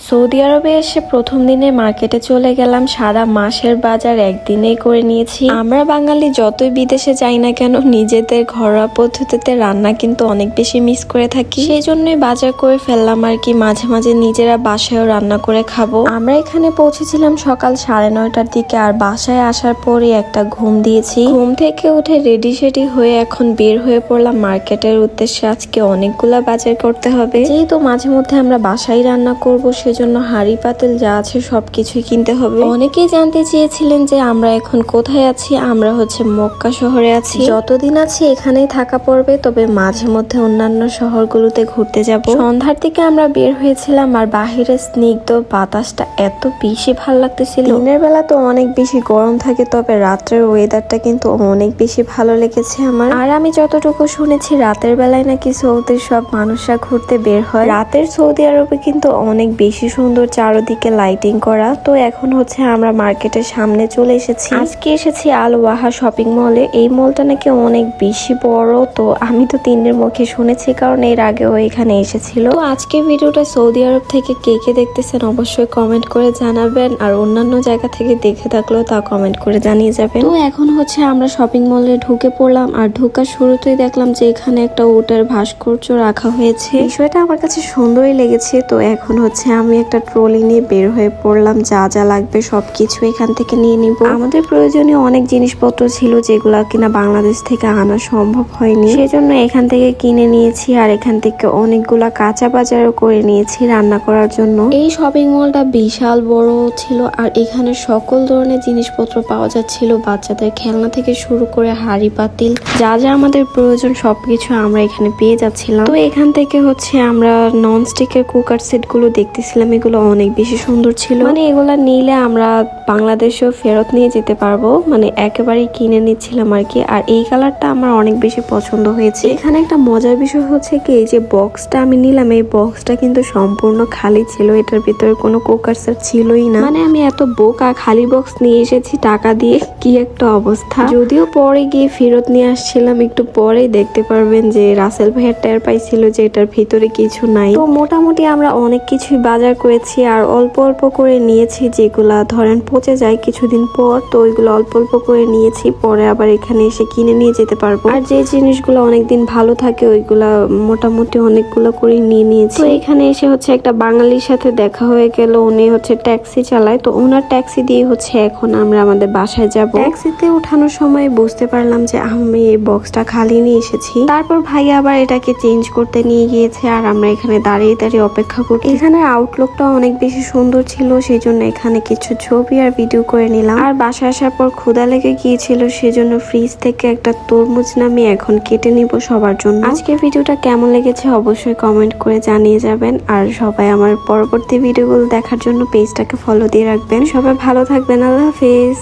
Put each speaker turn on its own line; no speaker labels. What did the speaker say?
Saudi আরবে এসে প্রথম দিনে মার্কেটে চলে গেলাম। সারা মাসের বাজার একদিনেই করে নিয়েছি। আমরা বাঙালি যতই বিদেশে যাই না কেন নিজেদের ঘরোয়া পদ্ধতিতে রান্না কিন্তু অনেক বেশি মিস করে থাকি। সেই জন্যই বাজার করে ফেললাম আর কি, মাঝে মাঝে নিজেরা বাসায়ও রান্না করে খাবো। আমরা এখানে পৌঁছেছিলাম সকাল 9:30টার দিকে, আর বাসায় আসার পরে একটা ঘুম দিয়েছি। ঘুম থেকে উঠে রেডি সেডি হয়ে এখন বের হয়ে পড়লাম মার্কেটের উদ্দেশ্যে। আজকে অনেকগুলা বাজার করতে হবে, যেহেতু মাঝে মধ্যে আমরা বাসায় রান্না করব, সেজন্য হাঁড়ি পাতিল যা আছে সবকিছুই কিনতে হবে। অনেকেই জানতে চেয়েছিলেন যে আমরা এখন কোথায় আছি। আমরা হচ্ছে মক্কা শহরে আছি। যতদিন আছি এখানেই থাকা পড়বে, তবে মাঝে মধ্যে অন্যান্য শহরগুলোতে ঘুরতে যাব। সন্ধ্যার দিকে আমরা বের হয়েছিলাম, আর বাহিরে স্নিগ্ধ বাতাসটা এত বেশি ভালো লাগতেছিল। দিনের বেলা তো অনেক বেশি গরম থাকে, তবে রাত্রের ওয়েদারটা কিন্তু অনেক বেশি ভালো লেগেছে আমার। আর আমি যতটুকু শুনেছি রাতের বেলায় নাকি সৌদির সব মানুষরা ঘুরতে বের হয়। রাতের সৌদি আরবে কিন্তু অনেক বেশি সুন্দর, চারদিকে লাইটিং করা। তো এখন হচ্ছে আমরা মার্কেটের সামনে চলে এসেছি। আজকে এসেছি আল ওয়াহা শপিং মলে। এই মলটা নাকি অনেক বেশি বড়, তো আমি তো তিনের মুখে শুনেছি, কারণ এর আগেও এখানে এসেছিল। তো আজকে ভিডিওটা সৌদি আরব থেকে কে কে দেখতেছেন অবশ্যই কমেন্ট করে জানাবেন, আর অন্যান্য জায়গা থেকে দেখে থাকলেও তা কমেন্ট করে জানিয়ে যাবেন। তো এখন হচ্ছে আমরা শপিং মলে ঢুকে পড়লাম, আর ঢোকার শুরুতেই দেখলাম যে এখানে একটা উটের ভাস্কর্য রাখা হয়েছে। বিষয়টা আমার কাছে সুন্দরই লেগেছে। তো এখন হচ্ছে আমি একটা ট্রলি নিয়ে বের হয়ে পড়লাম, যা যা লাগবে সবকিছু এখান থেকে নিয়ে নিব। আমাদের প্রয়োজনীয় অনেক জিনিসপত্র ছিল যেগুলা কিনা বাংলাদেশ থেকে আনা সম্ভব হয়নি, সেজন্য এখান থেকে কিনে নিয়েছি। আর এখান থেকে অনেকগুলা কাঁচা বাজারও করে নিয়েছি রান্না করার জন্য। এই শপিং মলটা বিশাল বড় ছিল, আর এখানে সকল ধরনের জিনিসপত্র পাওয়া যাচ্ছিল। বাচ্চাদের খেলনা থেকে শুরু করে হাঁড়ি পাতিল, যা যা আমাদের প্রয়োজন সবকিছু আমরা এখানে পেয়ে যাচ্ছিলাম। তো এখান থেকে হচ্ছে আমরা নন স্টিকের কুকার সেট গুলো দেখতেছিলাম। এগুলো অনেক বেশি সুন্দর ছিল, মানে এগুলা নিলে আমরা বাংলাদেশেও ফেরত নিয়ে যেতে পারবো, মানে একেবারেই কিনে নিচ্ছিলাম আর কি। আর এই কালারটা আমার অনেক বেশি পছন্দ হয়েছে। এখানে একটা মজার বিষয় হচ্ছে কি, এই যে বক্সটা আমি নিলাম, এই বক্সটা কিন্তু সম্পূর্ণ খালি ছিল। এটার ভিতরে কোনো কুকার সেট ছিলই না। মানে আমি এত বোকা, খালি বক্স নিয়ে এসেছি টাকা দিয়ে, কি একটা অবস্থা। যদিও পরে গিয়ে ফেরত নিয়ে আসছিলাম, একটু পরেই দেখতে পারবেন যে রাসেল ভাইয়ের টের পাইছিল যে এটার ভিতরে কিছু নাই। তো মোটামুটি আমরা অনেক কিছুই বাজার করেছি, আর অল্প অল্প করে নিয়েছি, যেগুলা ধরেন পচে যায় কিছুদিন পর, তো ওইগুলো অল্প অল্প করে নিয়েছি। পরে আবার এখানে এসে কিনে নিয়ে যেতে পারবো। আর যে জিনিসগুলো অনেকদিন ভালো থাকে ওইগুলা মোটামুটি অনেকগুলো করে নিয়ে নিয়েছি। তো এখানে এসে হচ্ছে একটা বাঙালির সাথে দেখা হয়ে গেল। উনি হচ্ছে ট্যাক্সি চালায়, তো ওনার ট্যাক্সি দিয়ে হচ্ছে এখন আমরা আমাদের বাসায় যাব। ট্যাক্সিতে ওঠানোর সময় বুঝতে পারলাম যে আমি এই বক্সটা খালি নিয়ে এসেছি। তারপর ভাইয়া আবার এটাকে চেঞ্জ করতে নিয়ে গিয়েছে, আর আমরা এখানে দাঁড়িয়ে দাঁড়িয়ে অপেক্ষা করছি। এখানে আউটলুকটা অনেক বেশি সুন্দর ছিল, সেই জন্য এখানে কিছু ছবি আর ভিডিও করে নিলাম। আর বাসায় আসার পর ক্ষুধা লেগে গিয়েছিল, সেজন্য ফ্রিজ থেকে একটা তরমুজ নামিয়ে এখন কেটে নিব সবার জন্য। আজকে ভিডিওটা কেমন লেগেছে অবশ্যই কমেন্ট করে জানিয়ে যাবেন, আর সবাই আমার পরবর্তী ভিডিওগুলো দেখার জন্য পেজটাকে ফলো দিয়ে রাখবেন। সবাই ভালো থাকবেন, আল্লাহ হাফেজ।